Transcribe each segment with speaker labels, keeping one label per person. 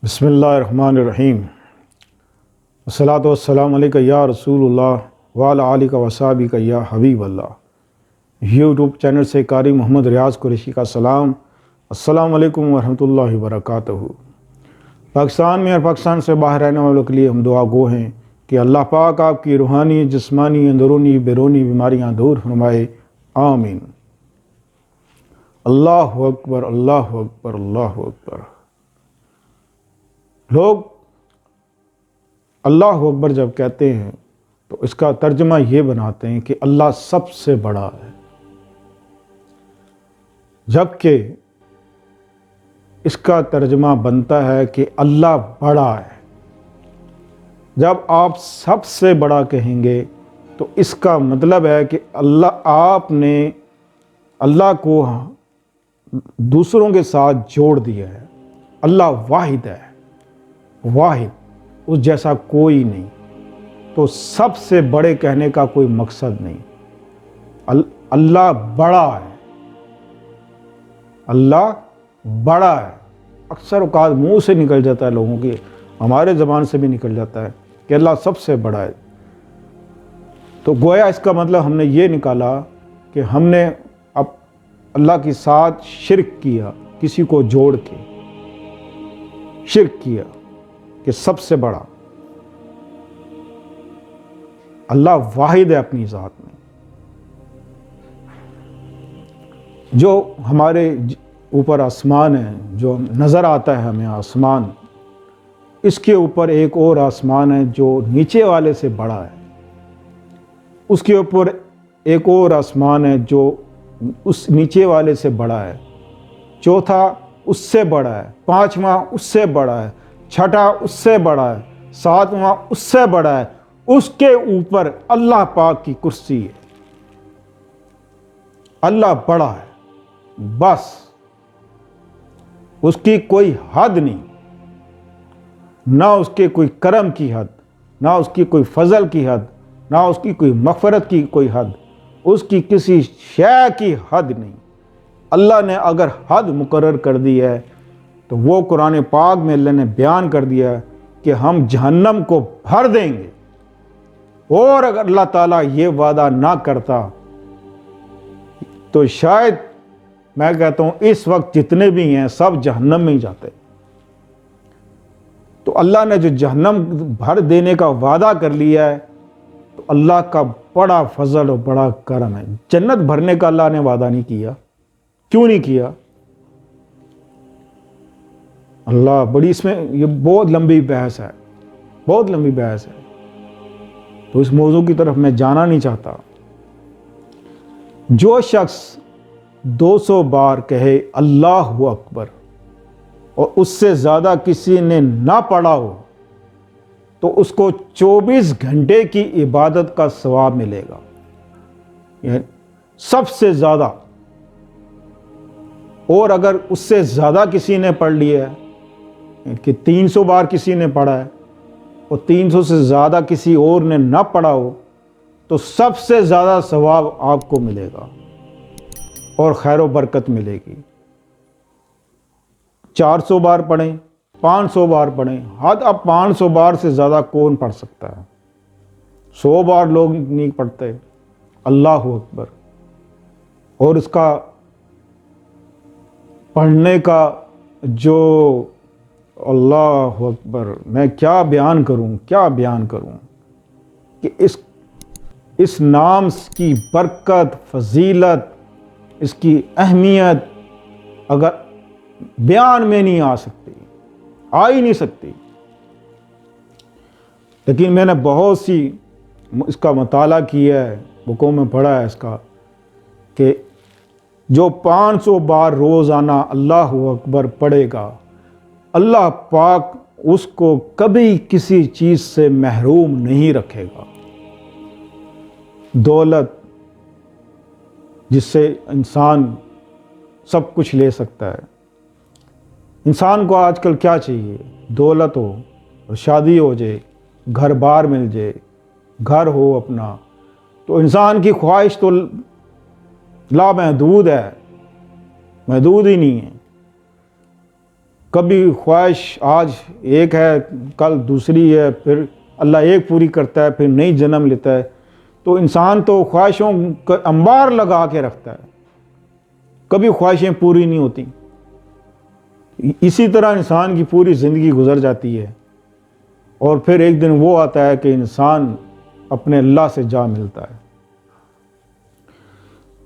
Speaker 1: بسم اللہ الرحمن الرحیم والصلاۃ والسلام علیکہ یا رسول اللہ وعلی آلہ وصحبہ یا حبیب اللہ۔ یوٹیوب چینل سے قاری محمد ریاض قریشی کا سلام۔ السلام علیکم ورحمۃ اللہ وبرکاتہ۔ پاکستان میں اور پاکستان سے باہر رہنے والوں کے لیے ہم دعا گو ہیں کہ اللہ پاک آپ کی روحانی، جسمانی، اندرونی، بیرونی بیماریاں دور فرمائے، آمین۔ اللہ اکبر، اللہ اکبر، اللہ اکبر۔ لوگ اللہ اکبر جب کہتے ہیں تو اس کا ترجمہ یہ بناتے ہیں کہ اللہ سب سے بڑا ہے، جبکہ اس کا ترجمہ بنتا ہے کہ اللہ بڑا ہے۔ جب آپ سب سے بڑا کہیں گے تو اس کا مطلب ہے کہ آپ نے اللہ کو دوسروں کے ساتھ جوڑ دیا ہے۔ اللہ واحد ہے، واحد، اس جیسا کوئی نہیں، تو سب سے بڑے کہنے کا کوئی مقصد نہیں۔ اللہ بڑا ہے، اللہ بڑا ہے۔ اکثر اوقات منہ سے نکل جاتا ہے لوگوں کی، ہمارے زبان سے بھی نکل جاتا ہے کہ اللہ سب سے بڑا ہے، تو گویا اس کا مطلب ہم نے یہ نکالا کہ ہم نے اب اللہ کے ساتھ شرک کیا، کسی کو جوڑ کے شرک کیا کہ سب سے بڑا۔ اللہ واحد ہے اپنی ذات میں۔ جو ہمارے اوپر آسمان ہے، جو نظر آتا ہے ہمیں آسمان، اس کے اوپر ایک اور آسمان ہے جو نیچے والے سے بڑا ہے، اس کے اوپر ایک اور آسمان ہے جو اس نیچے والے سے بڑا ہے، چوتھا اس سے بڑا ہے، پانچواں اس سے بڑا ہے، چھٹا اس سے بڑا ہے، ساتواں اس سے بڑا ہے، اس کے اوپر اللہ پاک کی کرسی ہے۔ اللہ بڑا ہے، بس اس کی کوئی حد نہیں، نہ اس کے کوئی کرم کی حد، نہ اس کی کوئی فضل کی حد، نہ اس کی کوئی مغفرت کی کوئی حد، اس کی کسی شے کی حد نہیں۔ اللہ نے اگر حد مقرر کر دی ہے تو وہ قرآن پاک میں اللہ نے بیان کر دیا ہے کہ ہم جہنم کو بھر دیں گے، اور اگر اللہ تعالیٰ یہ وعدہ نہ کرتا تو شاید میں کہتا ہوں اس وقت جتنے بھی ہیں سب جہنم میں ہی جاتے۔ تو اللہ نے جو جہنم بھر دینے کا وعدہ کر لیا ہے تو اللہ کا بڑا فضل اور بڑا کرم ہے۔ جنت بھرنے کا اللہ نے وعدہ نہیں کیا، کیوں نہیں کیا؟ اللہ بڑی، اس میں یہ بہت لمبی بحث ہے، بہت لمبی بحث ہے، تو اس موضوع کی طرف میں جانا نہیں چاہتا۔ جو شخص 200 بار کہے اللہ اکبر اور اس سے زیادہ کسی نے نہ پڑھا ہو تو اس کو 24 گھنٹے کی عبادت کا ثواب ملے گا، یعنی سب سے زیادہ۔ اور اگر اس سے زیادہ کسی نے پڑھ لیا ہے کہ 300 بار کسی نے پڑھا ہے اور 300 سے زیادہ کسی اور نے نہ پڑھا ہو تو سب سے زیادہ ثواب آپ کو ملے گا اور خیر و برکت ملے گی۔ 400 بار پڑھیں، 500 بار پڑھیں، حد اب 500 بار سے زیادہ کون پڑھ سکتا ہے؟ 100 بار لوگ نہیں پڑھتے۔ اللہ اکبر، اور اس کا پڑھنے کا جو اللہ اکبر، میں کیا بیان کروں کہ اس نام کی برکت، فضیلت، اس کی اہمیت اگر بیان میں نہیں آ سکتی، آ ہی نہیں سکتی۔ لیکن میں نے بہت سی اس کا مطالعہ کیا ہے، بکوں میں پڑھا ہے اس کا، کہ جو 500 بار روزانہ اللہ اکبر پڑھے گا، اللہ پاک اس کو کبھی کسی چیز سے محروم نہیں رکھے گا۔ دولت جس سے انسان سب کچھ لے سکتا ہے، انسان کو آج کل کیا چاہیے؟ دولت ہو اور شادی ہو جائے، گھر بار مل جائے، گھر ہو اپنا، تو انسان کی خواہش تو لامحدود ہے، محدود ہی نہیں ہے۔ کبھی خواہش آج ایک ہے کل دوسری ہے، پھر اللہ ایک پوری کرتا ہے پھر نئی جنم لیتا ہے. تو انسان تو خواہشوں کا انبار لگا کے رکھتا ہے، کبھی خواہشیں پوری نہیں ہوتی. اسی طرح انسان کی پوری زندگی گزر جاتی ہے، اور پھر ایک دن وہ آتا ہے کہ انسان اپنے اللہ سے جا ملتا ہے.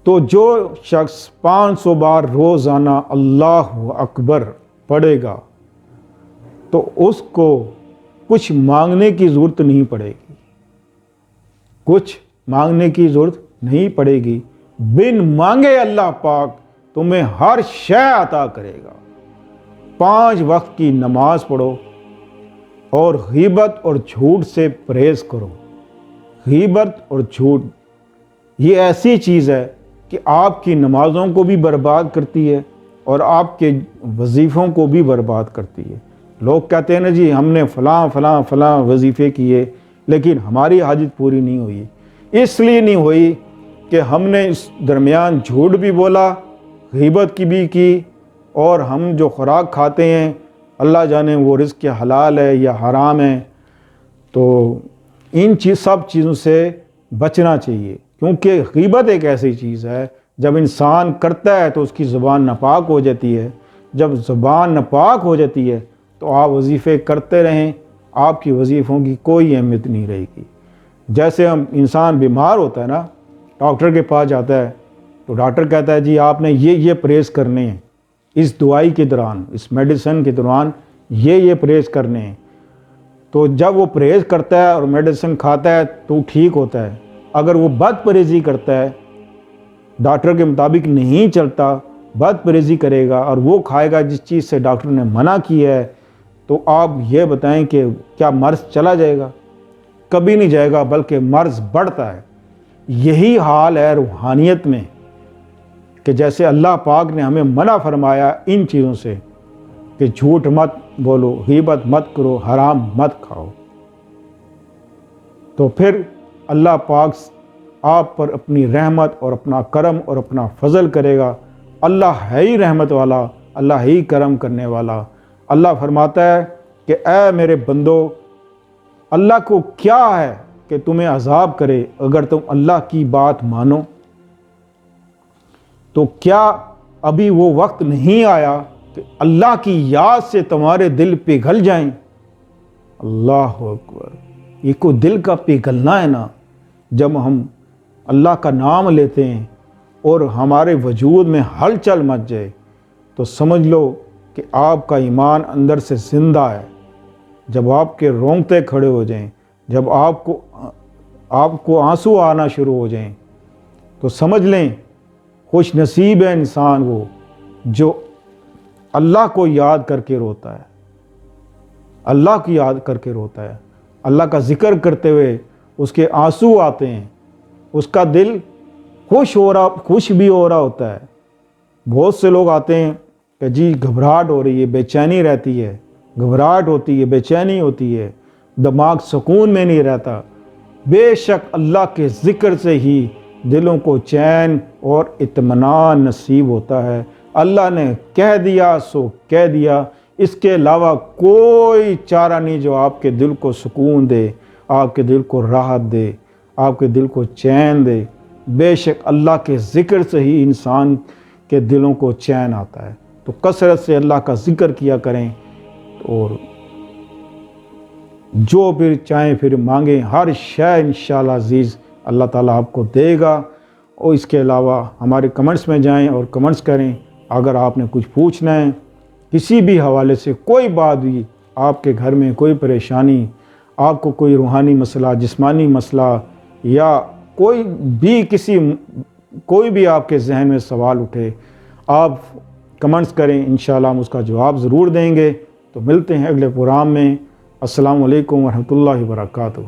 Speaker 1: تو جو شخص 500 بار روزانہ اللہ اکبر پڑھے گا تو اس کو کچھ مانگنے کی ضرورت نہیں پڑے گی، کچھ مانگنے کی ضرورت نہیں پڑے گی. بن مانگے اللہ پاک تمہیں ہر شے عطا کرے گا. 5 وقت کی نماز پڑھو اور غیبت اور جھوٹ سے پرہیز کرو. غیبت اور جھوٹ یہ ایسی چیز ہے کہ آپ کی نمازوں کو بھی برباد کرتی ہے اور آپ کے وظیفوں کو بھی برباد کرتی ہے. لوگ کہتے ہیں نا جی ہم نے فلاں فلاں فلاں وظیفے کیے لیکن ہماری حاجت پوری نہیں ہوئی. اس لیے نہیں ہوئی کہ ہم نے اس درمیان جھوٹ بھی بولا، غیبت کی بھی کی، اور ہم جو خوراک کھاتے ہیں اللہ جانے وہ رزق کے حلال ہے یا حرام ہے. تو ان سب چیزوں سے بچنا چاہیے، کیونکہ غیبت ایک ایسی چیز ہے جب انسان کرتا ہے تو اس کی زبان ناپاک ہو جاتی ہے. جب زبان ناپاک ہو جاتی ہے تو آپ وظیفے کرتے رہیں، آپ کی وظیفوں کی کوئی اہمیت نہیں رہے گی. جیسے ہم انسان بیمار ہوتا ہے نا، ڈاکٹر کے پاس جاتا ہے تو ڈاکٹر کہتا ہے جی آپ نے یہ پرہیز کرنے ہیں، اس دوائی کے دوران، اس میڈیسن کے دوران یہ پرہیز کرنے ہیں. تو جب وہ پرہیز کرتا ہے اور میڈیسن کھاتا ہے تو ٹھیک ہوتا ہے. اگر وہ بد پرہیزی کرتا ہے، ڈاکٹر کے مطابق نہیں چلتا، بد پرہیزی کرے گا اور وہ کھائے گا جس چیز سے ڈاکٹر نے منع کیا ہے، تو آپ یہ بتائیں کہ کیا مرض چلا جائے گا؟ کبھی نہیں جائے گا، بلکہ مرض بڑھتا ہے. یہی حال ہے روحانیت میں کہ جیسے اللہ پاک نے ہمیں منع فرمایا ان چیزوں سے کہ جھوٹ مت بولو، غیبت مت کرو، حرام مت کھاؤ، تو پھر اللہ پاک آپ پر اپنی رحمت اور اپنا کرم اور اپنا فضل کرے گا. اللہ ہے ہی رحمت والا، اللہ ہے ہی کرم کرنے والا. اللہ فرماتا ہے کہ اے میرے بندو، اللہ کو کیا ہے کہ تمہیں عذاب کرے اگر تم اللہ کی بات مانو. تو کیا ابھی وہ وقت نہیں آیا کہ اللہ کی یاد سے تمہارے دل پگھل جائیں؟ اللہ اکبر. یہ کوئی دل کا پگھلنا ہے نا، جب ہم اللہ کا نام لیتے ہیں اور ہمارے وجود میں ہلچل مچ جائے تو سمجھ لو کہ آپ کا ایمان اندر سے زندہ ہے. جب آپ کے رونگٹے کھڑے ہو جائیں، جب آپ کو آنسو آنا شروع ہو جائیں تو سمجھ لیں خوش نصیب ہے انسان وہ جو اللہ کو یاد کر کے روتا ہے، اللہ کی یاد کر کے روتا ہے. اللہ کا ذکر کرتے ہوئے اس کے آنسو آتے ہیں، اس کا دل خوش بھی ہو رہا ہوتا ہے. بہت سے لوگ آتے ہیں کہ جی گھبراہٹ ہو رہی ہے، بے چینی رہتی ہے، گھبراہٹ ہوتی ہے، بے چینی ہوتی ہے، دماغ سکون میں نہیں رہتا. بے شک اللہ کے ذکر سے ہی دلوں کو چین اور اطمینان نصیب ہوتا ہے. اللہ نے کہہ دیا سو کہہ دیا، اس کے علاوہ کوئی چارہ نہیں جو آپ کے دل کو سکون دے، آپ کے دل کو راحت دے، آپ کے دل کو چین دے. بے شک اللہ کے ذکر سے ہی انسان کے دلوں کو چین آتا ہے. تو کثرت سے اللہ کا ذکر کیا کریں اور جو پھر چاہیں پھر مانگیں، ہر شے انشاءاللہ عزیز اللہ تعالیٰ آپ کو دے گا. اور اس کے علاوہ ہمارے کمنٹس میں جائیں اور کمنٹس کریں. اگر آپ نے کچھ پوچھنا ہے کسی بھی حوالے سے، کوئی بات بھی، آپ کے گھر میں کوئی پریشانی، آپ کو کوئی روحانی مسئلہ، جسمانی مسئلہ، یا کوئی بھی آپ کے ذہن میں سوال اٹھے، آپ کمنٹس کریں، انشاءاللہ ہم اس کا جواب ضرور دیں گے. تو ملتے ہیں اگلے پروگرام میں. السلام علیکم ورحمۃ اللہ وبرکاتہ.